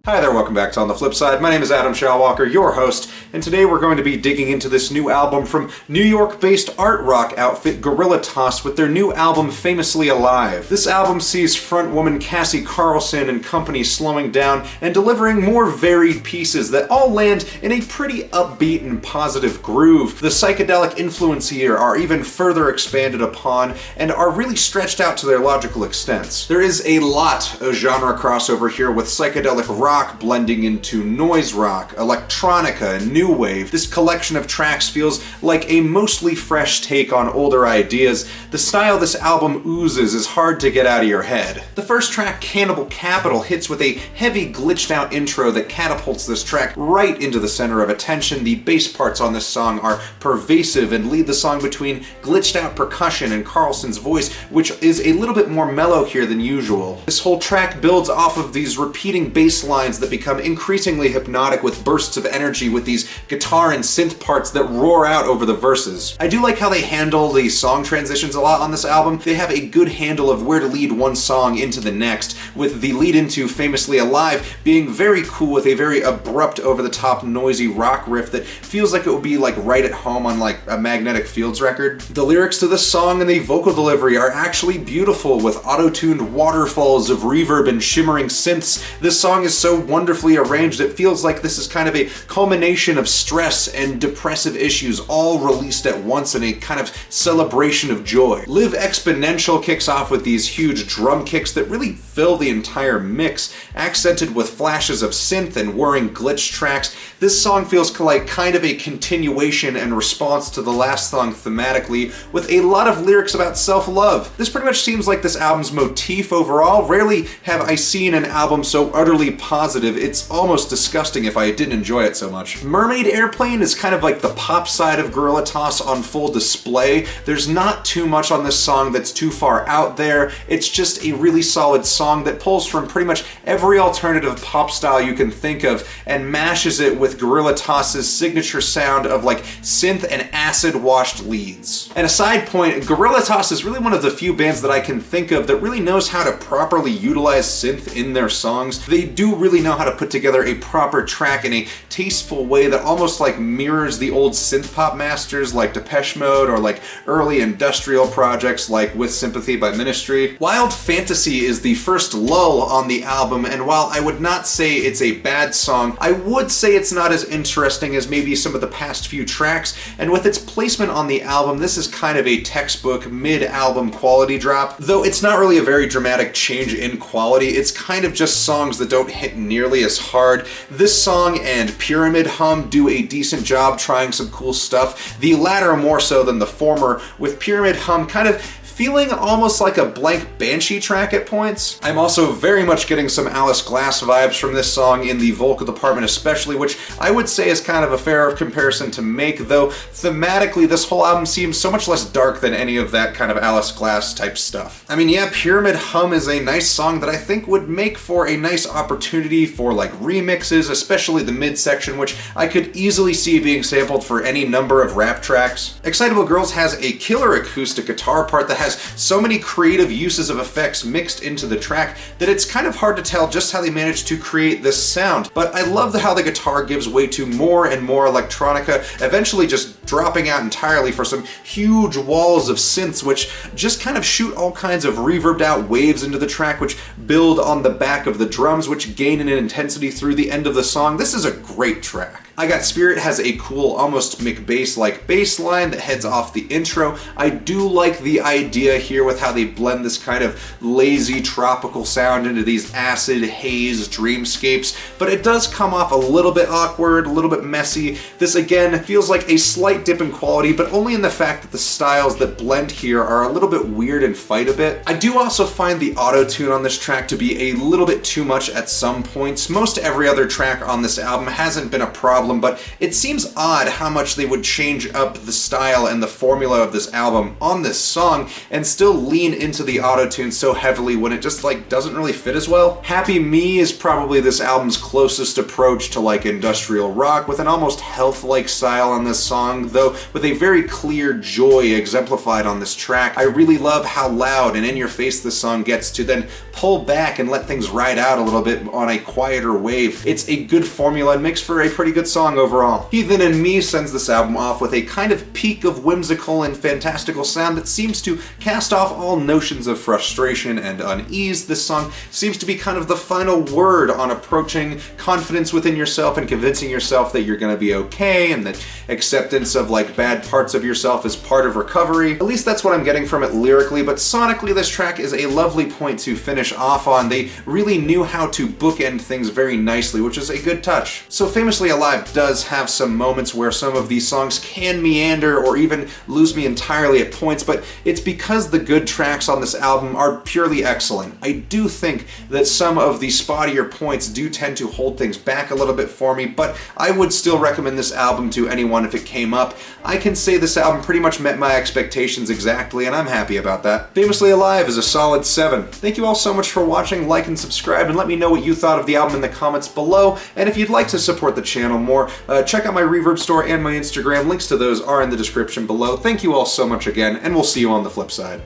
Hi there, welcome back to On the Flip Side. My name is Adam Shawalker, your host, and today we're going to be digging into this new album from New York-based art rock outfit Guerilla with their new album Famously Alive. This album sees frontwoman Cassie Carlson and company slowing down and delivering more varied pieces that all land in a pretty upbeat and positive groove. The psychedelic influence here are even further expanded upon and are really stretched out to their logical extents. There is a lot of genre crossover here with psychedelic rock blending into noise rock, electronica, and new wave. This collection of tracks feels like a mostly fresh take on older ideas. The style this album oozes is hard to get out of your head. The first track, Cannibal Capital, hits with a heavy glitched out intro that catapults this track right into the center of attention. The bass parts on this song are pervasive and lead the song between glitched out percussion and Carlson's voice, which is a little bit more mellow here than usual. This whole track builds off of these repeating bass lines that become increasingly hypnotic with bursts of energy with these guitar and synth parts that roar out over the verses. I do like how they handle the song transitions a lot on this album. They have a good handle of where to lead one song into the next, with the lead into Famously Alive being very cool with a very abrupt, over-the-top, noisy rock riff that feels like it would be like right at home on like a Magnetic Fields record. The lyrics to this song and the vocal delivery are actually beautiful with auto-tuned waterfalls of reverb and shimmering synths. This song is so wonderfully arranged, it feels like this is kind of a culmination of stress and depressive issues all released at once in a kind of celebration of joy. Live Exponential kicks off with these huge drum kicks that really fill the entire mix, accented with flashes of synth and whirring glitch tracks. This song feels like kind of a continuation and response to the last song thematically, with a lot of lyrics about self-love. This pretty much seems like this album's motif overall. Rarely have I seen an album so utterly positive, it's almost disgusting if I didn't enjoy it so much. Mermaid Airplane is kind of like the pop side of Guerilla on full display. There's not too much on this song that's too far out there. It's just a really solid song that pulls from pretty much every alternative pop style you can think of and mashes it with Guerilla signature sound of like synth and acid washed leads. And a side point, Guerilla is really one of the few bands that I can think of that really knows how to properly utilize synth in their songs. They do really know how to put together a proper track in a tasteful way that almost like mirrors the old synth pop masters like Depeche Mode or like early industrial projects like With Sympathy by Ministry. Wild Fantasy is the first lull on the album, and while I would not say it's a bad song, I would say it's not as interesting as maybe some of the past few tracks, and with its placement on the album, this is kind of a textbook mid-album quality drop. Though it's not really a very dramatic change in quality, it's kind of just songs that don't hit nearly as hard. This song and Pyramid Hum do a decent job trying some cool stuff, the latter more so than the former, with Pyramid Hum kind of feeling almost like a blank Banshee track at points. I'm also very much getting some Alice Glass vibes from this song in the vocal department especially, which I would say is kind of a fair comparison to make, though thematically this whole album seems so much less dark than any of that kind of Alice Glass type stuff. I mean, yeah, Pyramid Hum is a nice song that I think would make for a nice opportunity for like remixes, especially the midsection, which I could easily see being sampled for any number of rap tracks. Excitable Girls has a killer acoustic guitar part that has so many creative uses of effects mixed into the track that it's kind of hard to tell just how they managed to create this sound. But I love how the guitar gives way to more and more electronica, eventually just dropping out entirely for some huge walls of synths which just kind of shoot all kinds of reverbed out waves into the track, which build on the back of the drums, which gain in intensity through the end of the song. This is a great track. I Got Spirit has a cool, almost McBass-like bass line that heads off the intro. I do like the idea here with how they blend this kind of lazy tropical sound into these acid haze dreamscapes, but it does come off a little bit awkward, a little bit messy. This again feels like a slight dip in quality, but only in the fact that the styles that blend here are a little bit weird and fight a bit. I do also find the auto-tune on this track to be a little bit too much at some points. Most every other track on this album hasn't been a problem album, but it seems odd how much they would change up the style and the formula of this album on this song and still lean into the auto-tune so heavily when it just like doesn't really fit as well. Happy Me is probably this album's closest approach to like industrial rock, with an almost health-like style on this song, though with a very clear joy exemplified on this track. I really love how loud and in your face this song gets to then pull back and let things ride out a little bit on a quieter wave. It's a good formula and makes for a pretty good song overall. Heathen and Me sends this album off with a kind of peak of whimsical and fantastical sound that seems to cast off all notions of frustration and unease. This song seems to be kind of the final word on approaching confidence within yourself and convincing yourself that you're gonna be okay, and that acceptance of like bad parts of yourself is part of recovery. At least that's what I'm getting from it lyrically, but sonically this track is a lovely point to finish off on. They really knew how to bookend things very nicely, which is a good touch. So Famously Alive does have some moments where some of these songs can meander or even lose me entirely at points, but it's because the good tracks on this album are purely excellent. I do think that some of the spottier points do tend to hold things back a little bit for me, but I would still recommend this album to anyone if it came up. I can say this album pretty much met my expectations exactly, and I'm happy about that. Famously Alive is a solid 7. Thank you all so much for watching. Like and subscribe, and let me know what you thought of the album in the comments below. And if you'd like to support the channel more, check out my Reverb store and my Instagram. Links to those are in the description below. Thank you all so much again, and we'll see you on the flip side.